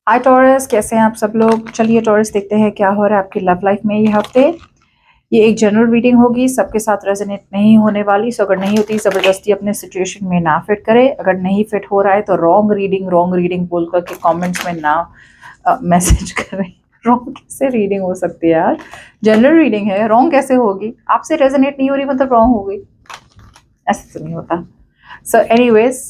हाय taurus, कैसे हैं आप सब लोग। चलिए टॉरस, देखते हैं क्या हो रहा है आपकी लव लाइफ में ये हफ्ते। ये एक जनरल रीडिंग होगी, सबके साथ रेजोनेट नहीं होने वाली। सो अगर नहीं होती जबरदस्ती अपने सिचुएशन में ना फिट करे। अगर नहीं फिट हो रहा है तो रॉन्ग रीडिंग बोल करके कमेंट्स में ना मैसेज करें। रॉन्ग कैसे रीडिंग हो सकती है यार? जनरल रीडिंग है, रॉन्ग कैसे होगी? आपसे रेजोनेट नहीं हो रही मतलब रॉन्ग हो गई? ऐसे तो नहीं होता। So anyways,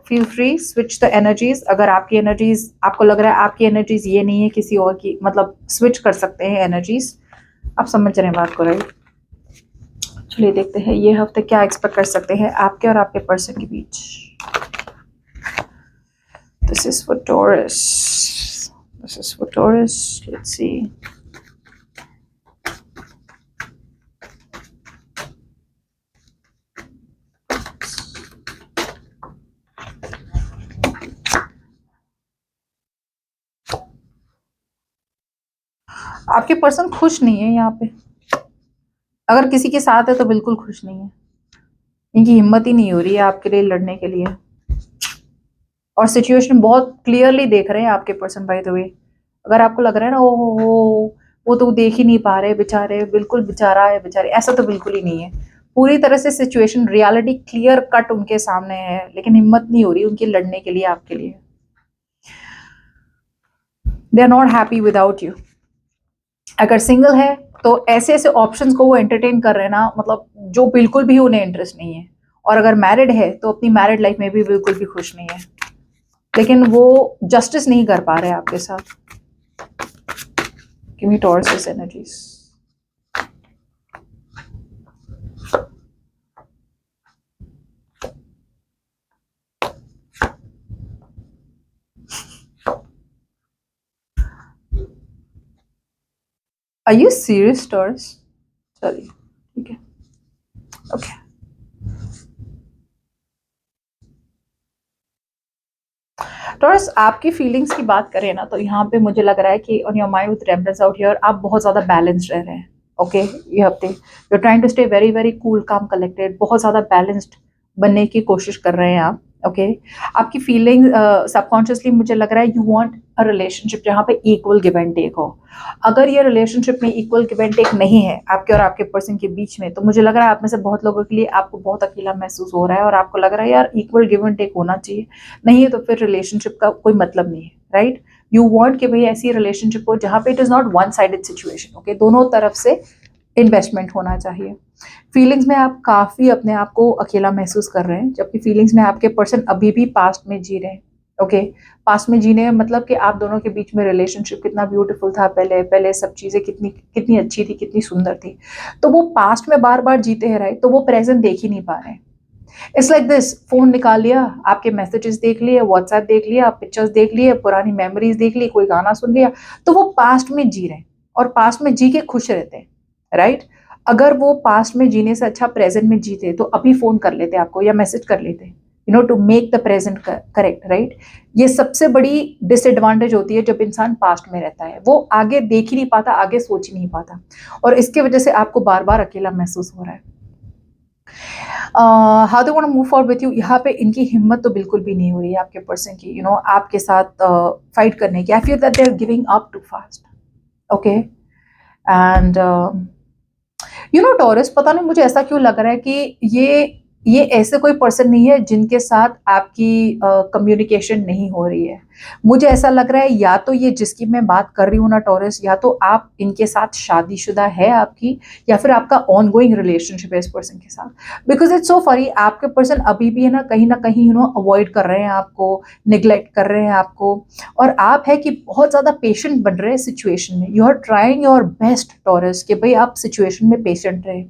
feel free, switch the energies. अगर आपकी एनर्जीज, आपको लग रहा है आपकी एनर्जीज ये नहीं है किसी और की, मतलब स्विच कर सकते हैं एनर्जीज। आप समझ रहे हैं बात को, राइट? चलिए देखते हैं ये हफ्ते क्या एक्सपेक्ट कर सकते हैं आपके और आपके पर्सन के बीच। This is for Taurus, this is for Taurus. Let's see. आपके पर्सन खुश नहीं है यहाँ पे। अगर किसी के साथ है तो बिल्कुल खुश नहीं है। इनकी हिम्मत ही नहीं हो रही है आपके लिए लड़ने के लिए। और सिचुएशन बहुत क्लियरली देख रहे हैं आपके पर्सन, बाय द वे। अगर आपको लग रहा है ना वो तो देख ही नहीं पा रहे बेचारे, बिल्कुल बेचारा है बेचारे, ऐसा तो बिल्कुल ही नहीं है। पूरी तरह से सिचुएशन, रियलिटी क्लियर कट उनके सामने है, लेकिन हिम्मत नहीं हो रही उनकी लड़ने के लिए आपके लिए। They are not happy without you. अगर सिंगल है तो ऐसे ऐसे ऑप्शंस को वो एंटरटेन कर रहे हैं ना, मतलब जो बिल्कुल भी उन्हें इंटरेस्ट नहीं है। और अगर मैरिड है तो अपनी मैरिड लाइफ में भी बिल्कुल भी खुश नहीं है, लेकिन वो जस्टिस नहीं कर पा रहे आपके साथ। Give me Taurus's energies. Are you serious, Taurus? चलिए ठीक है, ओके। टॉरस, आपकी फीलिंग्स की बात करें ना तो यहाँ पे मुझे लग रहा है कि on your mind with temperature out here आप बहुत ज्यादा बैलेंस्ड रह रहे हैं। ओके, ये हफ्ते you are trying to stay very very cool calm collected, बहुत ज्यादा बैलेंस्ड बनने की कोशिश कर रहे हैं आप। ओके, आपकी फीलिंग सबकॉन्शियसली मुझे लग रहा है यू वांट अ रिलेशनशिप जहाँ पे इक्वल गिव एंड टेक हो। अगर ये रिलेशनशिप में इक्वल गिव एंड टेक नहीं है आपके और आपके पर्सन के बीच में, तो मुझे लग रहा है आप में से बहुत लोगों के लिए आपको बहुत अकेला महसूस हो रहा है और आपको लग रहा है यार इक्वल गिव एंड टेक होना चाहिए। नहीं है तो फिर रिलेशनशिप का कोई मतलब नहीं है, राइट? यू वांट कि भाई ऐसी रिलेशनशिप हो जहाँ पे it is not one sided situation. Okay, दोनों तरफ से इन्वेस्टमेंट होना चाहिए। फीलिंग्स में आप काफी अपने आप को अकेला महसूस कर रहे हैं, जबकि फीलिंग्स में आपके पर्सन अभी भी पास्ट में जी रहे हैं। ओके, पास्ट में जीने मतलब कि आप दोनों के बीच में रिलेशनशिप कितना ब्यूटीफुल था, पहले पहले सब चीजें कितनी कितनी अच्छी थी, कितनी सुंदर थी। तो वो पास्ट में बार बार जीते हैं, राइट? तो वो प्रेजेंट देख ही नहीं पा रहे हैं। इट्स लाइक दिस, फोन निकाल लिया, आपके मैसेजेस देख लिए, व्हाट्सएप देख लिया, पिक्चर्स देख लिए, पुरानी मेमोरीज देख ली, कोई गाना सुन लिया। तो वो पास्ट में जी रहे हैं और पास्ट में जी के खुश रहते हैं, राइट? अगर वो पास्ट में जीने से अच्छा प्रेजेंट में जीते तो अभी फोन कर लेते आपको या मैसेज कर लेते, you know, to make the present correct, right? ये सबसे बड़ी डिसएडवांटेज होती है जब इंसान पास्ट में रहता है, वो आगे देख ही नहीं पाता, आगे सोच ही नहीं पाता, और इसके वजह से आपको बार बार अकेला महसूस हो रहा है। How they want to move forward with you, यहाँ पे इनकी हिम्मत तो बिल्कुल भी नहीं हो रही है आपके पर्सन की, यू नो, आपके साथ फाइट करने की। I feel that they are giving up too fast. Okay, and you know Taurus, पता नहीं मुझे ऐसा क्यों लग रहा है कि ये ऐसे कोई पर्सन नहीं है जिनके साथ आपकी कम्युनिकेशन नहीं हो रही है। मुझे ऐसा लग रहा है या तो ये जिसकी मैं बात कर रही हूँ ना टॉरस, या तो आप इनके साथ शादीशुदा है आपकी, या फिर आपका ऑन गोइंग रिलेशनशिप है इस पर्सन के साथ। बिकॉज इट्स सो फनी, आपके पर्सन अभी भी है ना कहीं यू नो अवॉइड कर रहे हैं आपको, निग्लेक्ट कर रहे हैं आपको। और आप है कि बहुत ज्यादा पेशेंट बन रहे हैं सिचुएशन में। You are trying your best Taurus कि भाई आप सिचुएशन में पेशेंट रहे।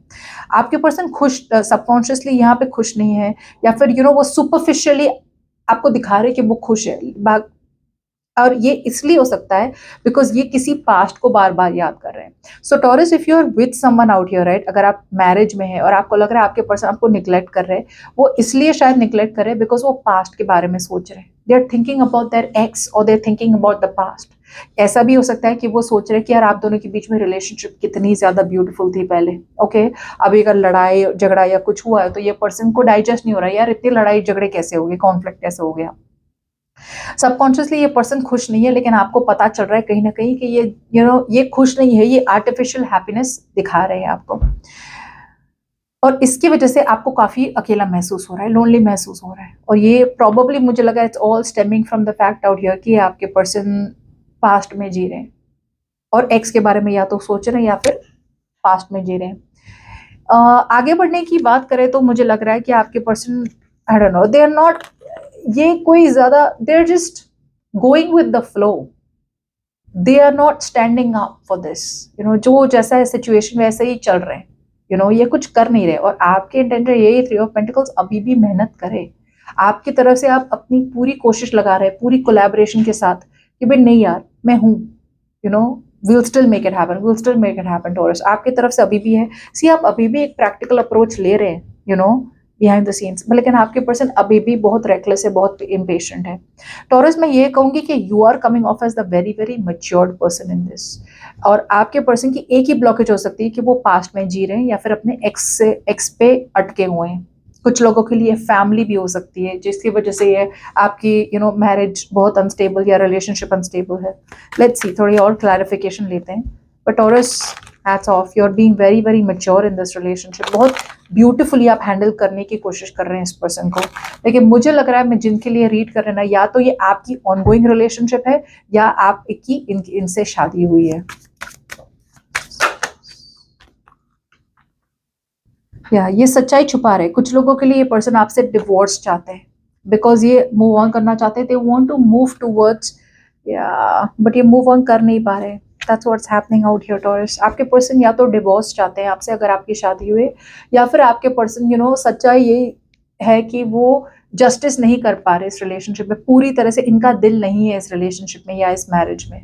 आपके पर्सन खुश, सबकॉन्शियसली यहाँ पे खुश नहीं है, या फिर यू नो वो सुपरफिशियली आपको दिखा रहे कि वो खुश है। और ये इसलिए हो सकता है बिकॉज ये किसी पास्ट को बार बार याद कर रहे हैं। So Taurus, if you are with someone out here, right, अगर आप मैरिज में हैं और आपको लग रहा है आपके पर्सन आपको निग्लेक्ट कर रहे हैं, वो इसलिए शायद निग्लेक्ट कर रहे हैं बिकॉज वो पास्ट के बारे में सोच रहे हैं। They are thinking about their ex और they are thinking about the past. ऐसा भी हो सकता है कि वो सोच रहे हैं कि यार आप दोनों के बीच में रिलेशनशिप कितनी ज्यादा ब्यूटीफुल थी पहले। ओके, अभी अगर लड़ाई झगड़ा या कुछ हुआ है तो ये पर्सन को डाइजेस्ट नहीं हो रहा है, यार इतनी लड़ाई झगड़े कैसे हो गए, कॉन्फ्लिक्ट कैसे हो गया। सबकॉन्शियसली ये पर्सन खुश नहीं है, लेकिन आपको पता चल रहा है कहीं ना कहीं कि ये ये खुश नहीं है, ये आर्टिफिशियल हैप्पीनेस दिखा रहे हैं आपको, और इसकी वजह से आपको काफी अकेला महसूस हो रहा है, लोनली महसूस हो रहा है। और ये प्रॉबेबली मुझे लगा it's all stemming from the fact out here कि आपके पर्सन पास्ट में जी रहे हैं और एक्स के बारे में या तो सोच रहे हैं या फिर पास्ट में जी रहे हैं। आगे बढ़ने की बात करें तो मुझे लग रहा है कि आपके person, I don't know, they are not, ये कोई ज्यादा, they are just going with the flow, they are not standing up for this, जो जैसा है सिचुएशन वैसे ही चल रहे हैं, ये कुछ कर नहीं रहे। और आपके इंटेंशन यही, थ्री ऑफ पेंटिकल्स, अभी भी मेहनत करे आपकी तरफ से, आप अपनी पूरी कोशिश लगा रहे हैं पूरी कोलैबोरेशन के साथ कि भाई नहीं यार मैं हूँ, we'll still make it happen, we'll still make it happen, taurus आपकी तरफ से अभी भी है। सी आप अभी भी एक प्रैक्टिकल अप्रोच ले रहे हैं, बिहाइंड द सीन्स, लेकिन आपके पर्सन अभी भी बहुत रेकलेस है, बहुत इम्पेशेंट है। टॉरस मैं ये कहूंगी कि you are coming off as the very very matured person in this, और आपके पर्सन की एक ही ब्लॉकेज हो सकती है कि वो पास्ट में जी रहे हैं या फिर अपने एक्स पे अटके हुए हैं। कुछ लोगों के लिए फैमिली भी हो सकती है जिसकी वजह से ये आपकी मैरिज बहुत अनस्टेबल या रिलेशनशिप अनस्टेबल है। लेट्स सी, थोड़ी और क्लैरिफिकेशन लेते हैं। But Taurus, hats off, you are being very very mature in this relationship, बहुत ब्यूटीफुली आप हैंडल करने की कोशिश कर रहे हैं इस पर्सन को। लेकिन मुझे लग रहा है, मैं जिनके लिए रीड कर रहे हैं ना, या तो ये आपकी ऑनगोइंग रिलेशनशिप है या आप की इनसे शादी हुई है। या ये सच्चाई छुपा रहे। कुछ लोगों के लिए ये पर्सन आपसे डिवोर्स चाहते हैं बिकॉज ये मूव ऑन करना चाहते हैं, they want to move towards, या बट ये मूव ऑन कर नहीं पा रहे। That's what's happening out here Taurus. आपके पर्सन या तो डिवोर्स चाहते हैं आपसे अगर आपकी शादी हुई, या फिर आपके पर्सन सच्चाई ये है कि वो जस्टिस नहीं कर पा रहे इस रिलेशनशिप में, पूरी तरह से इनका दिल नहीं है इस रिलेशनशिप में या इस मैरिज में।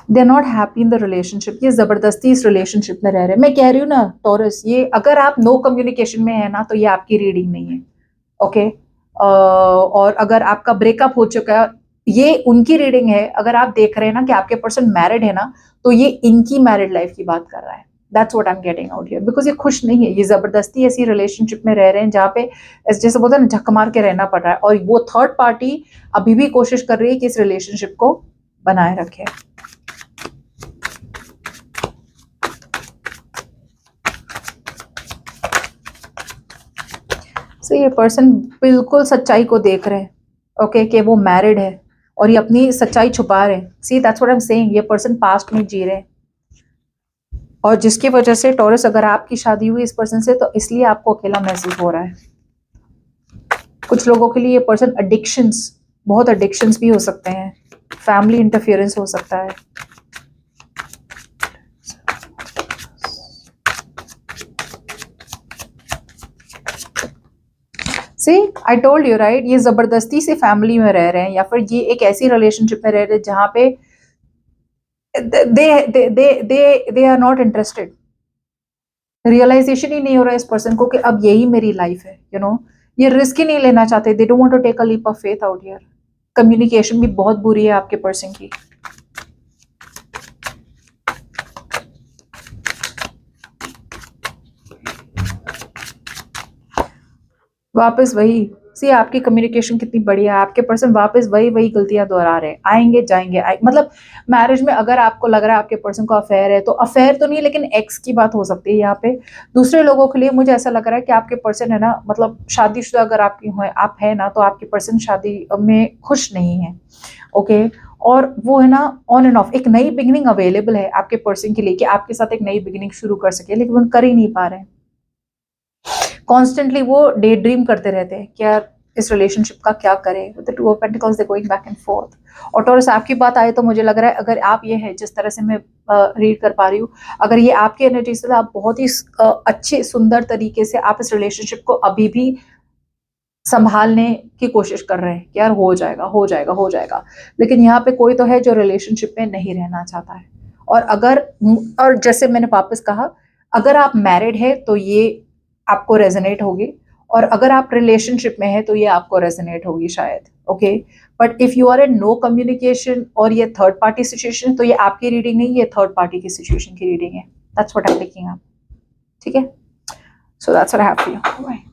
They are not happy in the relationship, ये जबरदस्ती इस रिलेशनशिप में रह रहे हैं। मैं कह रही हूँ ना टॉरस, ये अगर आप नो कम्युनिकेशन में है ना तो ये आपकी रीडिंग नहीं है, ओके। और अगर आपका ब्रेकअप हो चुका है, ये उनकी रीडिंग है। अगर आप देख रहे हैं ना कि आपके पर्सन मैरिड है ना, तो ये इनकी मैरिड लाइफ की बात कर रहा है। That's what I am getting out here, because ये खुश नहीं है, ये जबरदस्ती ऐसी रिलेशनशिप में रह रहे हैं जहाँ पे जैसे बोलते हैं ना, झक मार के रहना पड़ रहा है, और वो थर्ड पार्टी अभी भी कोशिश कर रही है कि इस रिलेशनशिप को बनाए रखे। तो ये पर्सन बिल्कुल सच्चाई को देख रहे हैं, ओके, कि वो मैरिड है और ये अपनी सच्चाई छुपा रहे हैं। See that's what I am saying, ये पर्सन पास्ट में जी रहे हैं, और जिसकी वजह से टॉरस, अगर आपकी शादी हुई इस पर्सन से तो इसलिए आपको अकेला महसूस हो रहा है। कुछ लोगों के लिए ये पर्सन एडिक्शंस, बहुत एडिक्शंस भी हो सकते हैं, फैमिली इंटरफियरेंस हो सकता है। सी आई टोल्ड यू राइट, ये जबरदस्ती से फैमिली में रह रहे हैं, या फिर ये एक ऐसी रिलेशनशिप में रह रहे हैं जहां पे they are not interested. Realization ही नहीं हो रहा है इस पर्सन को कि अब यही मेरी लाइफ है, ये रिस्क ही नहीं लेना चाहते। They don't want to take a leap of faith out here. Communication भी बहुत बुरी है आपके पर्सन की। वापस वही, सी आपकी कम्युनिकेशन कितनी बढ़िया है, आपके पर्सन वापस वही वही गलतियां दोहरा रहे हैं, आएंगे जाएंगे मतलब मैरिज में अगर आपको लग रहा है आपके पर्सन को अफेयर है, तो अफेयर तो नहीं, लेकिन एक्स की बात हो सकती है यहाँ पे। दूसरे लोगों के लिए मुझे ऐसा लग रहा है कि आपके पर्सन है ना, मतलब शादीशुदा अगर आपकी आप है ना, तो आपके पर्सन शादी में खुश नहीं है, ओके। और वो है ना ऑन एंड ऑफ, एक नई बिगिनिंग अवेलेबल है आपके पर्सन के लिए कि आपके साथ एक नई बिगिनिंग शुरू कर सके, लेकिन वो कर ही नहीं पा रहे हैं। कॉन्स्टेंटली वो डे ड्रीम करते रहते हैं कि यार इस रिलेशनशिप का क्या करें, with the two of pentacles they going back and fourth. और टॉरस, आपकी बात आए तो मुझे लग रहा है अगर आप ये है, जिस तरह से मैं रीड कर पा रही हूँ, अगर ये आपकी एनर्जी से, आप बहुत ही अच्छे सुंदर तरीके से आप इस रिलेशनशिप को अभी भी संभालने की कोशिश कर रहे हैं कि यार हो जाएगा हो जाएगा हो जाएगा। लेकिन यहाँ पे कोई तो है जो रिलेशनशिप में नहीं रहना चाहता है। और जैसे मैंने वापस कहा, अगर आप मैरिड है तो ये आपको रेजोनेट होगी, और अगर आप रिलेशनशिप में है तो ये आपको रेजोनेट होगी शायद, okay, but if you are in no communication और ये थर्ड पार्टी सिचुएशन, तो ये आपकी रीडिंग नहीं, ये थर्ड पार्टी की सिचुएशन की रीडिंग है। That's what I am taking up, ठीक है? So that's what I have for you.